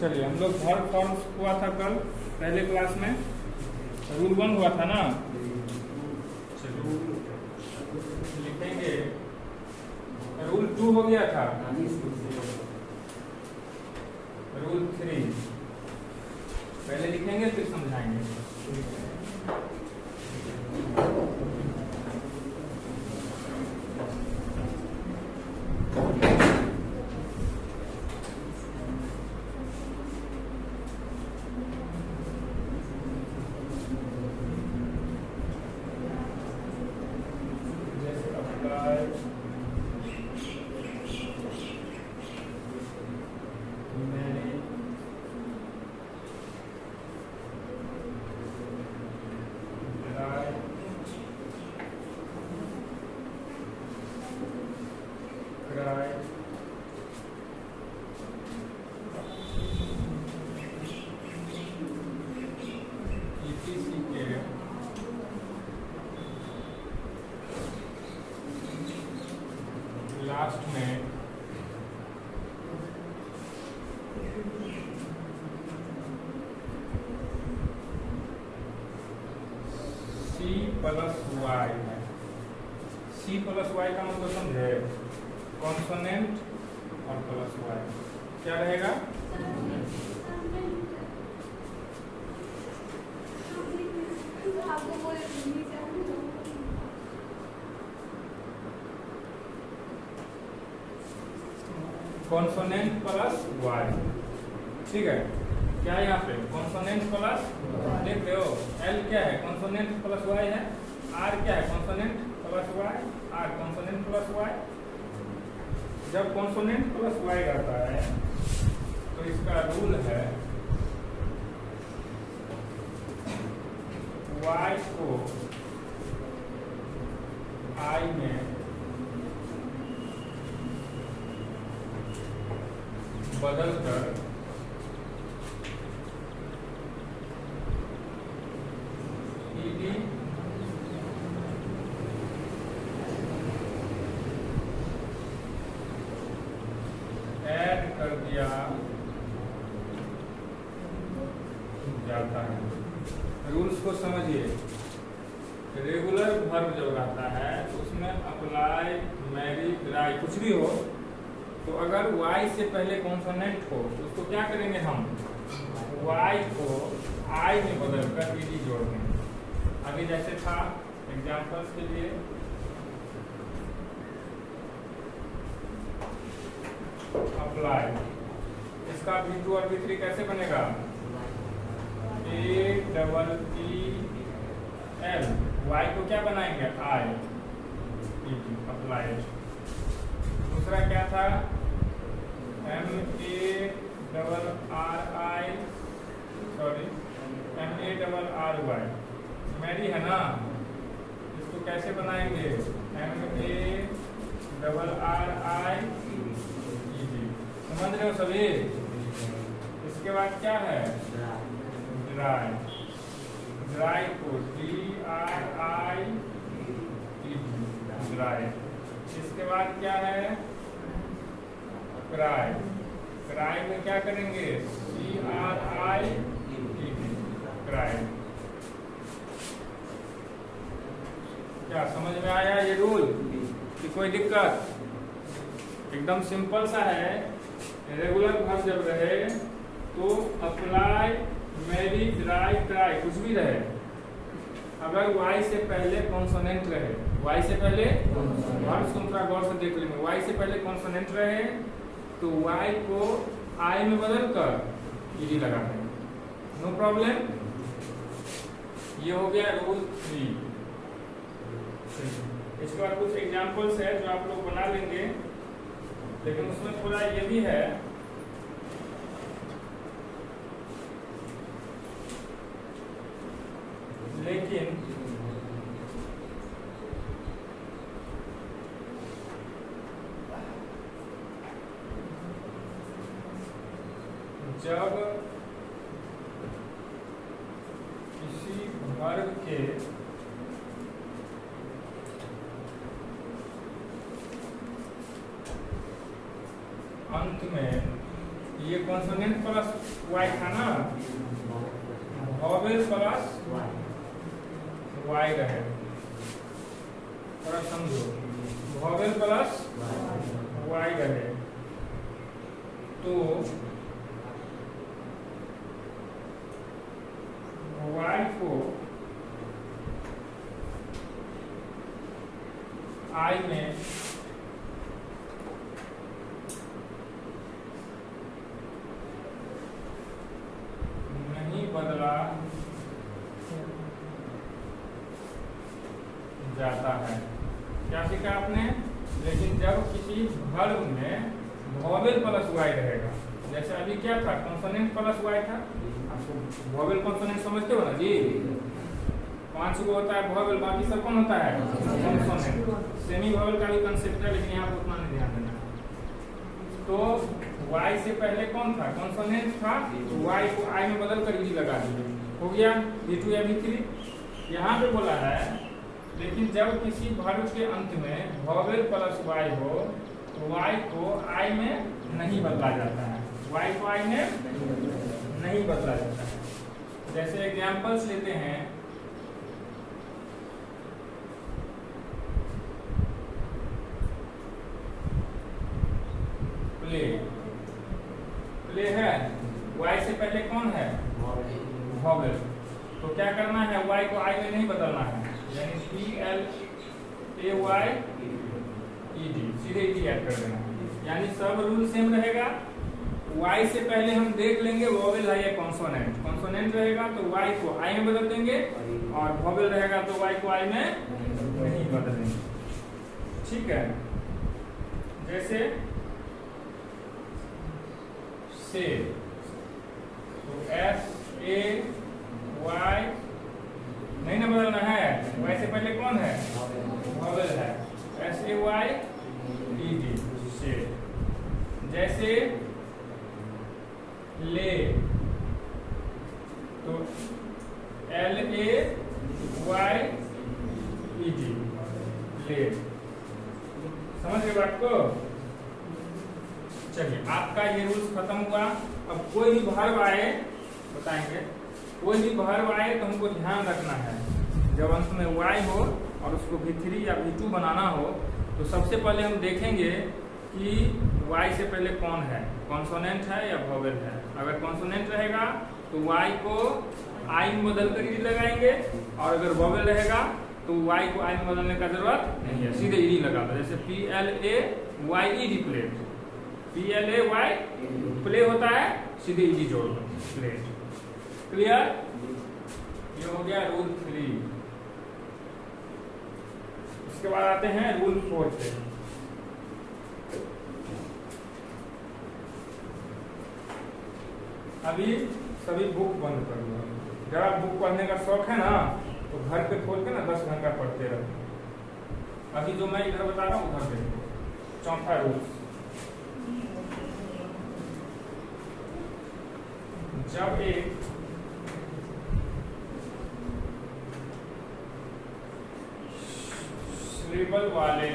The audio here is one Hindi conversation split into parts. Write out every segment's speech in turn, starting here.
चलिए हम लोग वर्ब फॉर्म्स हुआ था कल पहले क्लास में, रूल 1 हुआ था ना। चलिए लिखेंगे, रूल 2 हो गया था, रूल 3 पहले लिखेंगे फिर समझाएंगे। लास्ट में C प्लस वाई है। C प्लस वाई का मतलब समझे, कॉन्सोनेंट और प्लस वाई क्या रहेगा? कॉन्सोनेंट प्लस वाई, ठीक है। क्या है यहाँ पे? कॉन्सोनेंट प्लस, देख रहे हो L क्या है? कॉन्सोनेंट प्लस वाई है। R क्या है? Consonant plus Y. R consonant plus Y. जब कॉन्सोनेंट प्लस वाई रहता है तो इसका रूल है y को I में बदलकर ईडी ऐड कर दिया जाता है। रूल्स को समझिए। रेगुलर वर्ब जब रहता है तो उसमें अप्लाई, मैरी, ड्राई कुछ भी हो, तो अगर y से पहले कॉन्सोनेंट हो तो उसको क्या करेंगे हम? y को I में बदलकर ईडी जोड़ देंगे। आगे जैसे था एग्जांपल्स के लिए, अप्लाई, इसका V2 और V3 कैसे बनेगा? AEEL, y को क्या बनाएंगे? I, apply. दूसरा क्या था? MARRY, मैरी है ना, इसको कैसे बनाएंगे? MARRI, समझ रहे हो सभी? इसके बाद क्या है? ड्राई, ड्राई को DRI, ड्राई। इसके बाद क्या है? क्राई, क्राई में क्या करेंगे? CRI, cry. क्या समझ में आया ये रूल कि कोई दिक्कत? एकदम सिंपल सा है। रेगुलर वर्ब जब रहे तो अप्लाई, मैरी, ड्राई, क्राई कुछ भी रहे, अगर y से पहले कॉन्सोनेंट रहे, y से पहले वर्ब सूत्र गौर से देख लेंगे, y से पहले कॉन्सोनेंट रहे तो y को I में बदल कर ईडी लगा देंगे, नो प्रॉब्लम। ये हो गया रूल 3। इसके बाद कुछ एग्जांपल्स है जो आप लोग बना लेंगे, लेकिन उसमें थोड़ा ये भी है, लेकिन जब किसी वर्ग के अंत में ये कॉन्सोनेंट प्लस वाई था ना, वॉवेल प्लस वाई रहे, थोड़ा समझो, वॉवेल प्लस वाई रहे तो वाई को आई में नहीं बदला जाता है। क्या सीखा आपने? लेकिन जब किसी वर्ब में वॉवेल प्लस वाई रहेगा, जैसे अभी क्या था, कॉन्सोनेंट प्लस वाई था, आपको वॉवेल कॉन्सोनेंट समझते हो ना जी? 5 गो होता है वॉवेल, बाकी सब कौन होता है? कॉन्सोनेंट। सेमी वॉवेल का भी कंसेप्ट है, लेकिन यहाँ पर उतना नहीं ध्यान देना। तो वाई से पहले कौन था? कॉन्सोनेंट था, तो वाई को आई में बदल कर ई लगा दिया, हो गया V2 या V3। यहाँ पे बोला है लेकिन जब किसी वर्ब के अंत में वॉवेल प्लस वाई हो तो वाई को आई में नहीं बदला जाता है, वाई को आई में नहीं बदला जाता है। जैसे एग्जांपल्स लेते हैं, प्ले, प्ले है, वाई से पहले कौन है? वॉवेल। तो क्या करना है? वाई को आई में नहीं बदलना है, यानी PLAY ED, सीधे ED ऐड कर देना, यानी सब रूल सेम रहेगा। वाई से पहले हम देख लेंगे वॉवेल है या कॉन्सोनेंट। कॉन्सोनेंट रहेगा तो वाई को आई में बदल देंगे, और वॉवेल रहेगा तो वाई को आई में नहीं बदलेंगे। ठीक है, जैसे से, तो SAY नहीं ना बदलना है, वाई से पहले कौन है? वॉवेल है, SAY ED से। जैसे ले, तो LAY ED, ले। समझ गए बात को? चलिए, आपका ये रूल्स खत्म हुआ। अब कोई भी वर्ब आए, बताएंगे, कोई भी वर्ब आए तो हमको ध्यान रखना है, जब अंत में वाई हो और उसको V3 या V2 बनाना हो तो सबसे पहले हम देखेंगे कि वाई से पहले कौन है, कॉन्सोनेंट है या वॉवेल है। अगर कॉन्सोनेंट रहेगा तो वाई को आई में बदल कर ई लगाएंगे, और अगर वॉवेल रहेगा तो वाई को आई में बदलने का जरूरत नहीं है, सीधे ई लगा दो। जैसे PLAYED, प्लेट, PLAY प्ले होता है, सीधे ई जोड़ दो, प्लेट। क्लियर? ये हो गया रूल 3। इसके बाद आते हैं रूल 4 पे। अभी सभी बुक बंद कर दो। जब आप बुक पढ़ने का शौक है ना तो घर पे खोल के ना 10 घंटा पढ़ते रहो। अभी जो मैं इधर बता रहा हूँ उधर देखो। चौथा रूल, जब एक सिलेबल वाले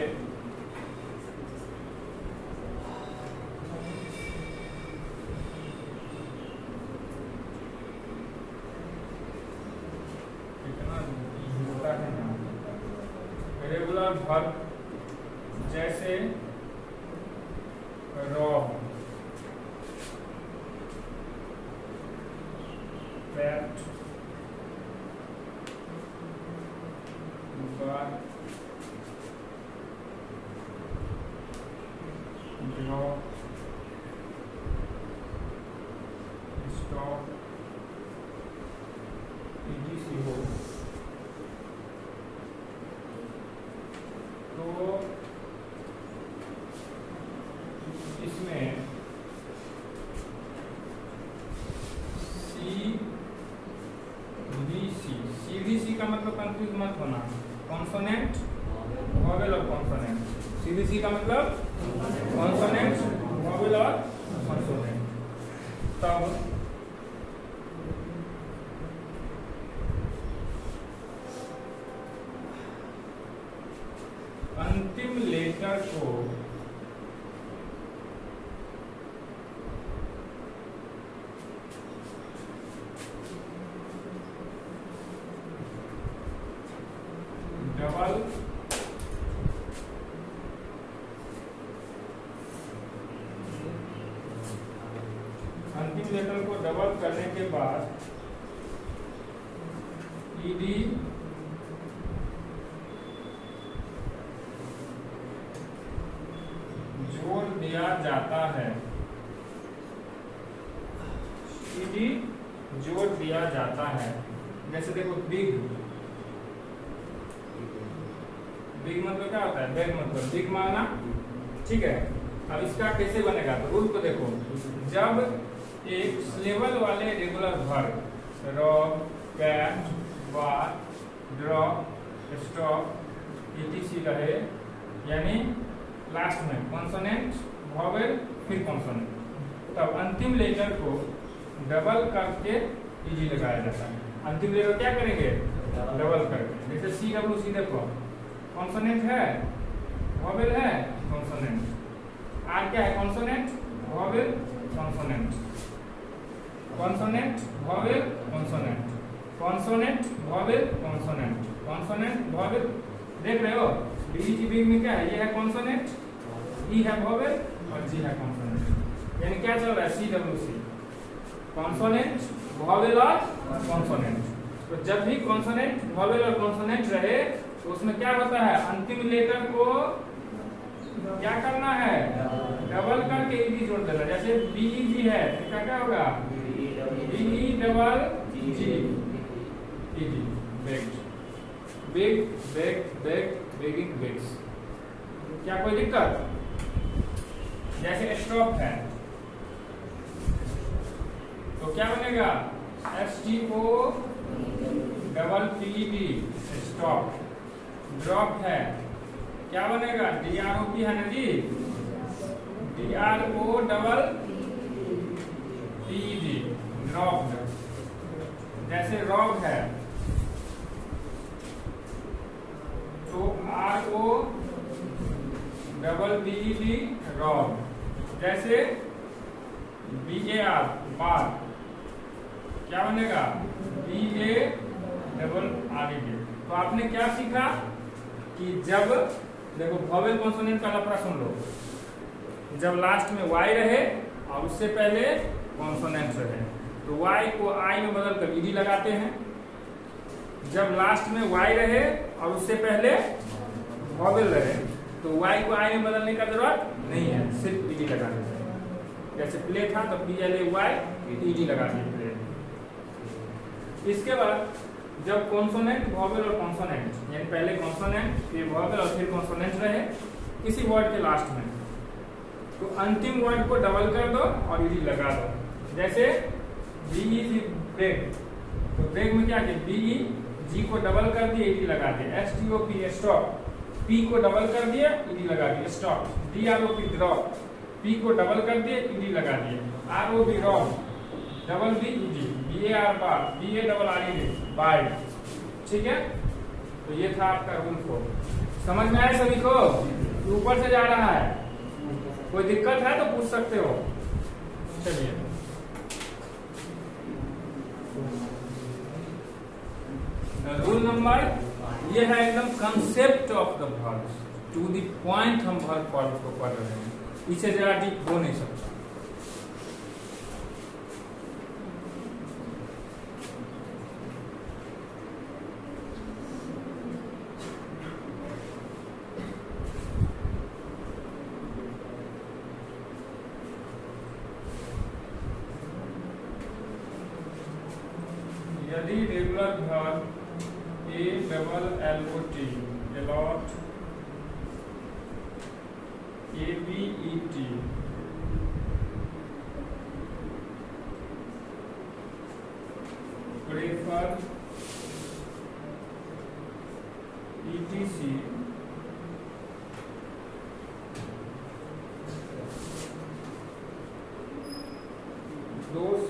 रेगुलर वर्ब जैसे रॉ, बैट, बार, ड्रॉ, स्टॉप, ETC हो तो इसमें CVC का मतलब कंफ्यूज मत होना, कॉन्सोनेंट, वॉवेल और कॉन्सोनेंट। CVC का मतलब कॉन्सोनेंट, वॉवेल और कॉन्सोनेंट। तब अंतिम लेटर को डबल अंतिम लेटर को डबल करने के बाद ईडी जोड़ दिया जाता है, ईडी जोड़ दिया जाता है। जैसे देखो बिग, बिग मतलब क्या होता है, बैग मतलब बिग माना, ठीक है। अब इसका कैसे बनेगा, तो रूल को देखो, जब एक स्लेबल वाले रेगुलर वर्ब रॉब, कैट, वार, ड्रॉप, स्टॉप, etc रहे, यानी लास्ट में कॉन्सोनेंट, वॉवेल, फिर कॉन्सोनेंट, तब अंतिम लेटर को डबल करके ईडी लगाया जाता है। अंतिम लेटर क्या करेंगे, डबल करके। जैसे सी डब्ल्यू सी देखो, कॉन्सोनेंट है, वॉवेल है, कॉन्सोनेंट। आर क्या है, consonant, vowel, consonant, consonant, vowel, consonant, consonant, vowel, consonant, consonant, vowel. देख रहे हो, बीजी बिग में क्या है, ये है कॉन्सोनेंट, ई है वॉवेल और जी है कॉन्सोनेंट। यानी क्या चल रहा है, C W C, consonant, vowel और कॉन्सोनेंट। तो जब भी कॉन्सोनेंट, वॉवेल और कॉन्सोनेंट रहे तो उसमें क्या होता है, अंतिम लेटर को क्या करना है, डबल करके ईडी जोड़ देना। जैसे बीजी है तो क्या होगा, B double G, ED, begged, big, beg, beg, begging, begs. क्या कोई दिक्कत? जैसे स्टॉप है तो क्या बनेगा, STO double PED, stop. Drop है, क्या बनेगा, DROP है ना जी, DRO डबल PED, ड्रॉप। जैसे रॉब है तो RO डबल BED, रॉब। जैसे BAR, बार, क्या बनेगा, BA डबल RED। तो आपने क्या सीखा कि जब देखो वॉवेल कॉन्सोनेंट का लफड़ा सुन लो, जब लास्ट में Y रहे और उससे पहले कॉन्सोनेंट रहे तो Y को I में बदल कर ईडी लगाते हैं। जब लास्ट में Y रहे और उससे पहले वॉवेल रहे तो Y को I में बदलने का जरूरत नहीं है, सिर्फ ईडी लगा देते हैं। जैसे प्ले था तो PLAY ईडी लगा दिए प्ले। इसके बाद जब कॉन्सोनेंट, वॉवेल और कॉन्सोनेंट, यानी पहले कॉन्सोनेंट फिर वॉवेल और फिर कॉन्सोनेंट रहे किसी वर्ड के लास्ट में, तो अंतिम वर्ड को डबल कर दो और ईडी लगा दो। जैसे BE ब्रेक, तो ब्रेक में क्या किया, BE जी को डबल कर दिए, ईडी लगा दिए। STOP स्टॉप, P को डबल कर दिए, ईडी लगा दिए, स्टॉप। DROP ड्रॉप, P को डबल कर दिए, ईडी लगा दिए। ROB rob, double B ED, BAR bar, BA double RED, बाइड। ठीक है, तो ये था आपका रूल को। समझ में आया सभी को? ऊपर से जा रहा है, कोई दिक्कत है तो पूछ सकते हो। चलिए, रूल नंबर ये है एकदम concept of the verb, to the point हम वर्ब को पढ़ रहे हैं, इसे जरा डीप हो नहीं सकता। यदि regular verb ALOT, allot, ABET, prefer, etc, those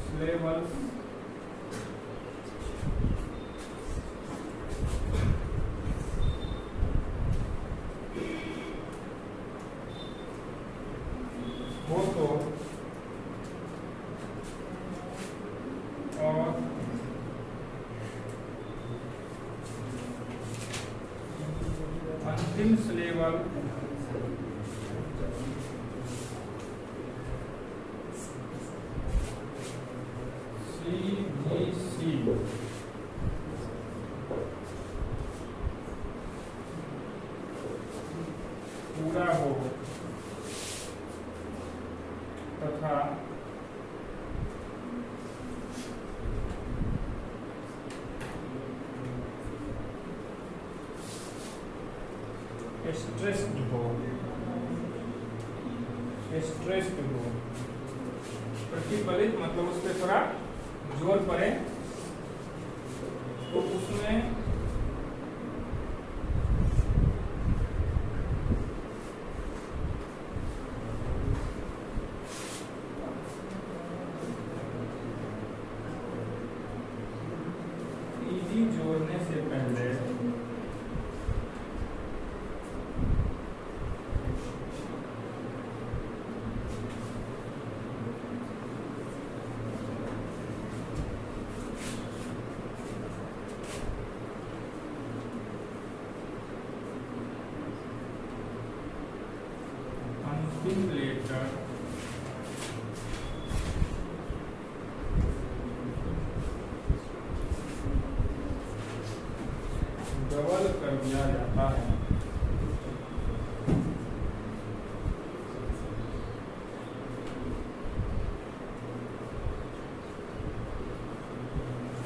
syllables हो तो और अंतिम सिलेबल CBC पूरा हो तथा स्ट्रेस्ड हो, प्रतिफलित मतलब उस पर थोड़ा जोर पड़े तो उसमें ईडी जोड़ने से पहले अंतिम लेटर डबल कर दिया जाता है।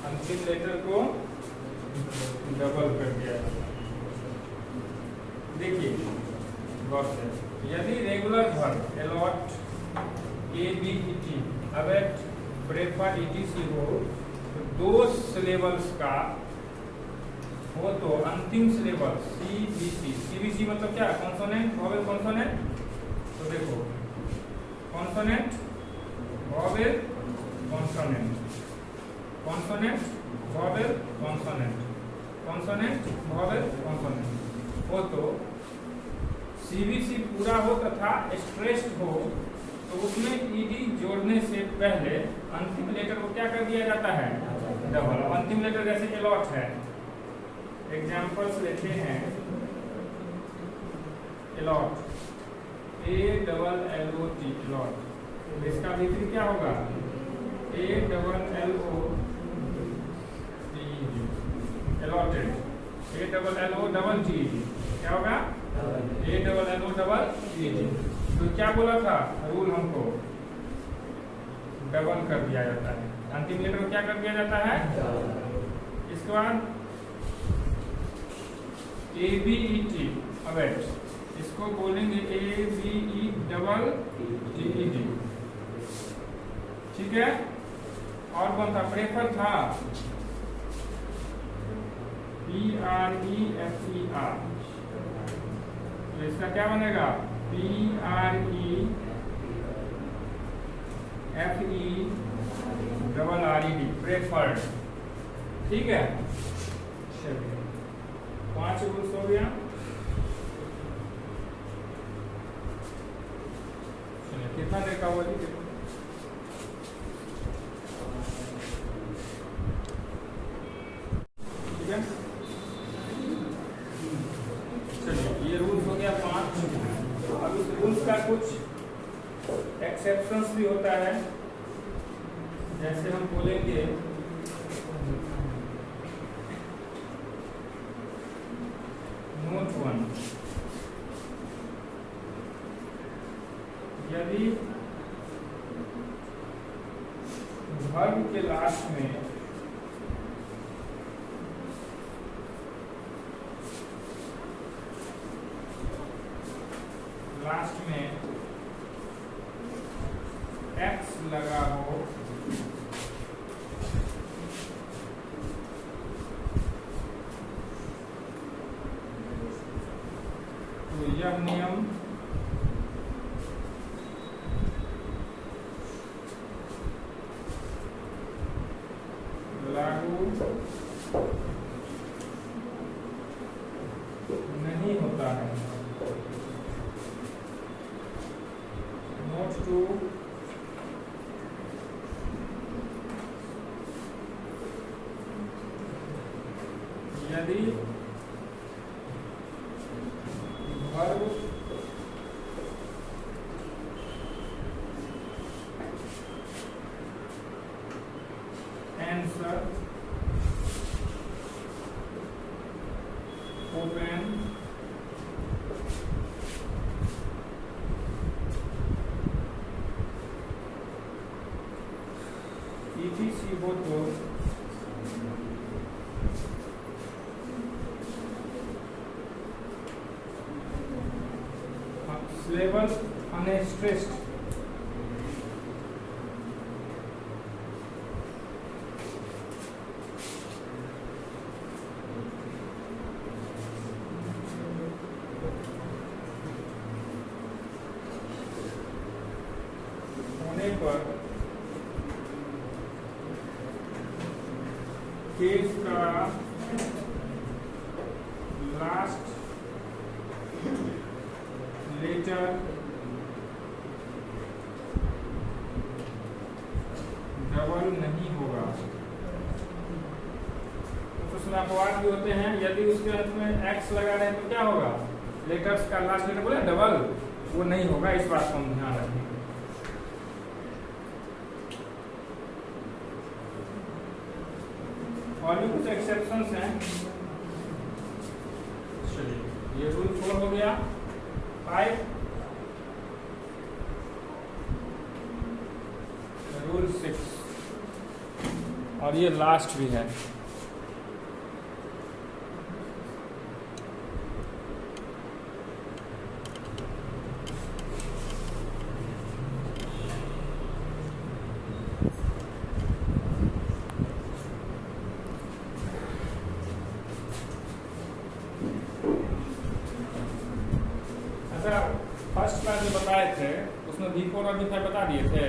अंतिम लेटर को डबल कर दिया जाता है। देखिए गौर से, यदि regular verb allot ABET abet prefer ETC हो तो दो सिलेबल्स का हो तो अंतिम सिलेबल CBC मतलब क्या, कॉन्सोनेंट वॉवेल कॉन्सोनेंट। तो देखो consonant vowel consonant, consonant vowel consonant, consonant vowel consonant हो तो CBC पूरा हो तथा स्ट्रेस्ड हो तो उसमें ED जोड़ने से पहले अंतिम लेटर को क्या कर दिया जाता है, डबल। अब अंतिम लेटर जैसे अलॉट है, एग्जाम्पल्स लेते हैं। अलॉट ALLOT अलॉट, इसका विपरीत क्या होगा, ALLOTED अलॉटेड, ALLOTTED क्या होगा, ALLOTTED। तो क्या बोला था रूल हमको, डबल कर दिया जाता है, अंतिम लेटर को क्या कर दिया जाता है। इसके बाद ABET अबेट, इसको बोलेंगे ABETTED, ठीक है। और कौन था, प्रेफर था PREFER, तो इसका क्या बनेगा, PREFERED प्रेफर्ड, ठीक है। चलिए 5 रूल्स हो गया। चलिए कितना देखा हुआ जी, ठीक है। चलिए ये रूल्स हो गया 5। अब इस रूल्स का कुछ एक्सेप्शंस भी होता है, जैसे हम बोलेंगे नोट 1, यदि वर्ब के लास्ट में X लगा हो तो यह नियम लागू नहीं होता है। नोट 2, यदि open ETC हो तो लेवल अनस्ट्रेस्ड होने पर केस का लास्ट लेटर डबल नहीं होगा। कुछ उसमें अपवाद भी होते हैं, यदि उसके अंत में एक्स लगा रहे हैं तो क्या होगा, लेटर्स का लास्ट लेटर बोले डबल, वो नहीं होगा, इस बात को हम ध्यान रखें। और भी कुछ एक्सेप्शंस हैं। चलिए ये रूल 4 हो गया। 5 रूल 6 और ये लास्ट भी है। फर्स्ट क्लास में बताए थे उसमें V4 और V5 बता दिए थे।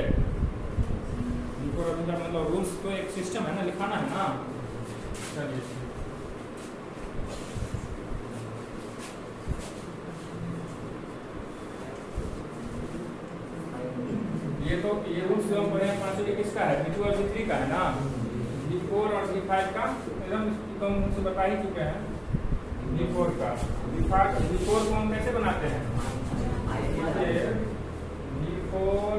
V4 और V5 मतलब रूल्स तो एक सिस्टम है ना, लिखाना है ना। चलिए ये रूल्स जो हम पढ़े हैं पांचों, ये किसका है, V2 और V3 का है ना। V4 और V5 का एकदम तो मुझसे बता ही चुके हैं। V4 का V4 को हम कैसे बनाते हैं, V4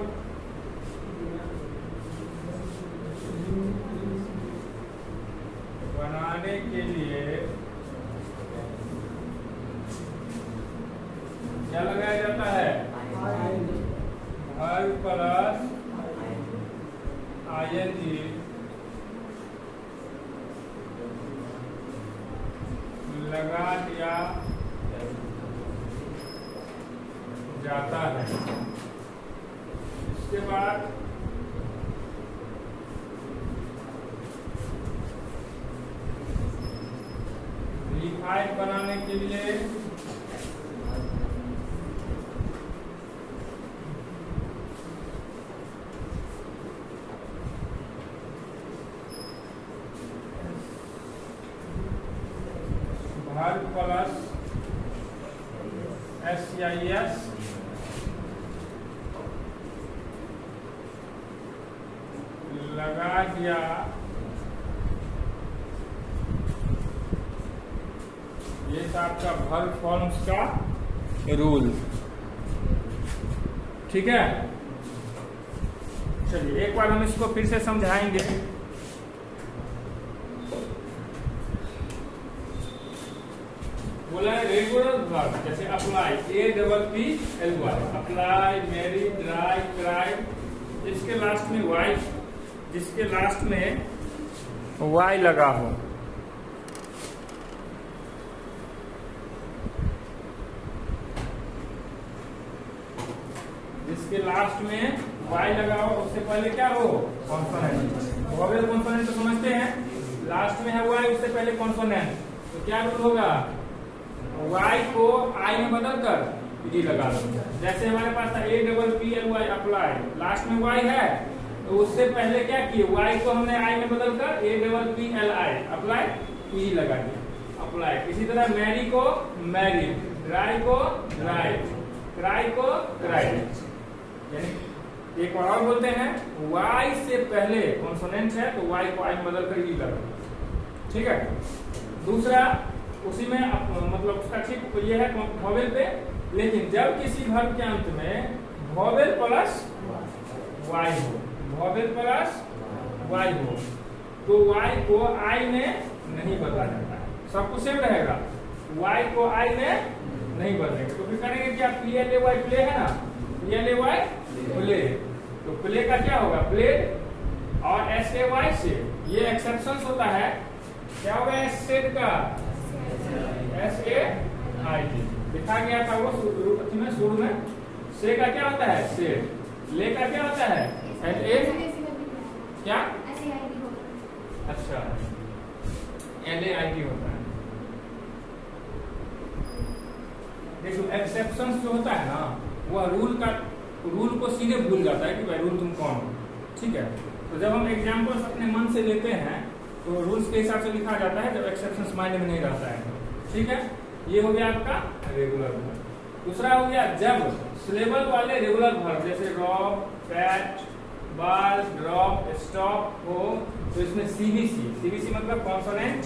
बनाने के लिए क्या लगाया जाता है, I प्लस ING लगा दिया जाता है। इसके बाद V5 बनाने के लिए वर्ग प्लस SCIS लगा दिया ये था आपका वर्ग फॉर्म्स का रूल। ठीक है, चलिए एक बार हम इसको फिर से समझाएंगे। बोला है रेगुलर वर्ब, जैसे apply APPLY, apply, marry, dry, cry, जिसके लास्ट में Y लगा हो, जिसके लास्ट में Y लगा हो, उससे पहले क्या हो, कॉन्सोनेंट। वोवेल कॉन्सोनेंट तो समझते हैं, लास्ट में है Y, उससे पहले कॉन्सोनेंट, तो क्या रूल होगा, Y को I में बदल कर D लगा दो। जैसे हमारे पास था APPLY अप्लाई, लास्ट में Y है तो उससे पहले क्या किए, Y को हमने I में बदल कर APPLI अप्लाई E लगा दिया, अप्लाई। इसी तरह मैरी को मैरी, ड्राई को ड्राई, क्राई को क्राई। यानी एक और बोलते हैं Y से पहले कॉन्सोनेंट है तो Y को I में बदल कर E लगा। ठीक है, दूसरा उसी में मतलब उसका ठीक ये है वोवेल पे, लेकिन जब किसी वर्ब के अंत में वोवेल प्लस Y हो, वोवेल प्लस Y हो, तो Y को I में नहीं बदला जाता है, सब कुछ सेम रहेगा। वाई को आई में नहीं बदलेंगे, तो फिर करेंगे क्या, प्ले वाई प्ले है ना, प्ले वाई प्ले, तो प्ले का क्या होगा प्लेड, और एस ए वाई से ये एक्सेप्शन होता है, क्या होगा एस सेड का एस ए आई टी लिखा गया था वो शुरू में, से का क्या होता है सेड, ले का क्या होता है एल ए क्या, अच्छा एल ए आई टी होता है। देखो एक्सेप्शंस जो होता है ना, वह रूल को सीधे भूल जाता है कि भाई रूल तुम कौन हो, ठीक है। तो जब हम एग्जाम्पल्स अपने मन से लेते हैं तो रूल्स के हिसाब से लिखा जाता है, जब एक्सेप्शंस माइंड में नहीं रहता है, ठीक है। ये हो गया आपका रेगुलर वर्ब। दूसरा हो गया जब सिलेबल वाले रेगुलर वर्ब जैसे रॉब, पैट, बाल, ड्रॉप, स्टॉप हो, तो इसमें सीबीसी मतलब कॉन्सोनेंट,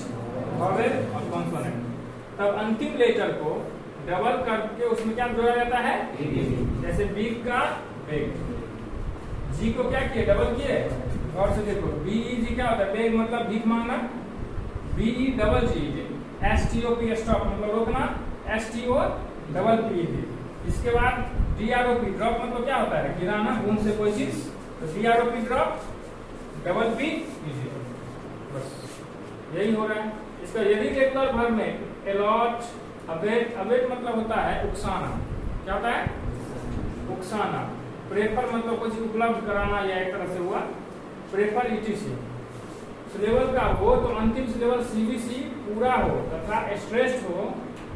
वॉवेल और कॉन्सोनेंट, तब अंतिम लेटर को डबल करके उसमें क्या जोड़ा जाता है, जैसे बिग का बिग, जी को क्या किए डबल किए, और से देखो बीई क्या होता है, बेग मतलब भीख मांगना, बीई डबल जी, एसटीओपी स्टॉप मतलब रोकना, एसटीओ डबल पीई, इसके बाद डीआरओपी ड्रॉप मतलब क्या होता है गिराना, बूंद से कोई चीज, तो डीआरओपी ड्रॉप डबल पी, बस यही हो रहा है इसका। यदि रेगुलर वर्ब में अलॉट, अबेट मतलब होता है उकसाना, क्या होता है उकसाना, प्रेफर मतलब कुछ उपलब्ध कराना या एक तरह से हुआ प्रेफर ईटीसी, सिलेबल का हो तो अंतिम सिलेबल सीबीसी पूरा हो तथा स्ट्रेस्ड हो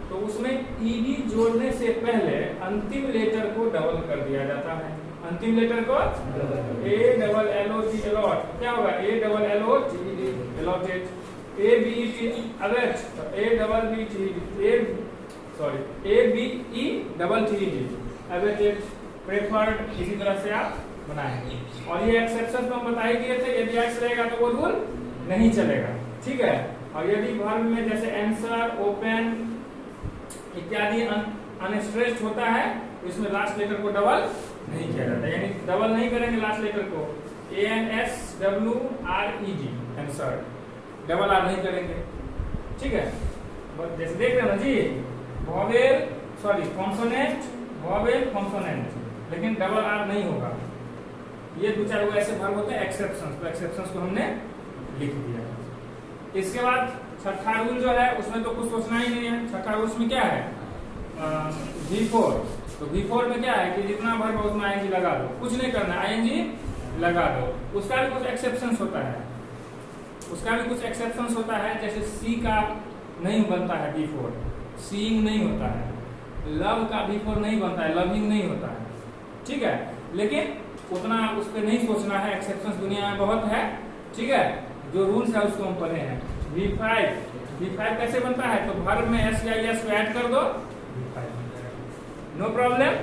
तो उसमें ईडी जोड़ने से पहले अंतिम लेटर को डबल कर दिया जाता है, अंतिम लेटर को A double L O T allot, क्या होगा A double L O T allotted, A B E T abet, A double B T A sorry A B E double T D abetted, preferred, इसी तरह से आप बनाएंगे। और ये एक्सेप्शन तो हम बता ही दिए थे, यदि एक्स रहेगा तो वो रूल नहीं चलेगा, ठीक है। और यदि वर्ब में जैसे आंसर, ओपन इत्यादि अनस्ट्रेस्ड होता है तो इसमें लास्ट लेटर को डबल नहीं किया जाता, यानी डबल नहीं करेंगे लास्ट लेटर को, A N S W R E D answer, double R नहीं करेंगे, ठीक है। जैसे देख रहे हो ना जी, vowel sorry consonant, vowel consonant, लेकिन डबल आर नहीं होगा। ये दो चार वो ऐसे वर्ब होते हैं एक्सेप्शंस, तो एक्सेप्शंस को हमने लिख दिया। इसके बाद छठा रूल जो है उसमें तो कुछ सोचना ही नहीं है, छठा रूल में क्या है V4, तो V4 में क्या है कि जितना वर्ब उसमें आईएनजी लगा दो, कुछ नहीं करना, आईएनजी लगा दो। उसका भी कुछ एक्सेप्शंस होता है, उसका भी कुछ एक्सेप्शंस होता है, जैसे सी का नहीं बनता है V4, सीइंग नहीं होता है, लव का V4 नहीं बनता है, लविंग नहीं होता है, ठीक है। लेकिन उतना उस पर नहीं सोचना है, एक्सेप्शंस दुनिया में बहुत है, ठीक है। जो रूल्स है उसको हम पढ़े हैं। V5 कैसे बनता है, तो वर्ब में एस या एस को ऐड कर दो, नो प्रॉब्लम।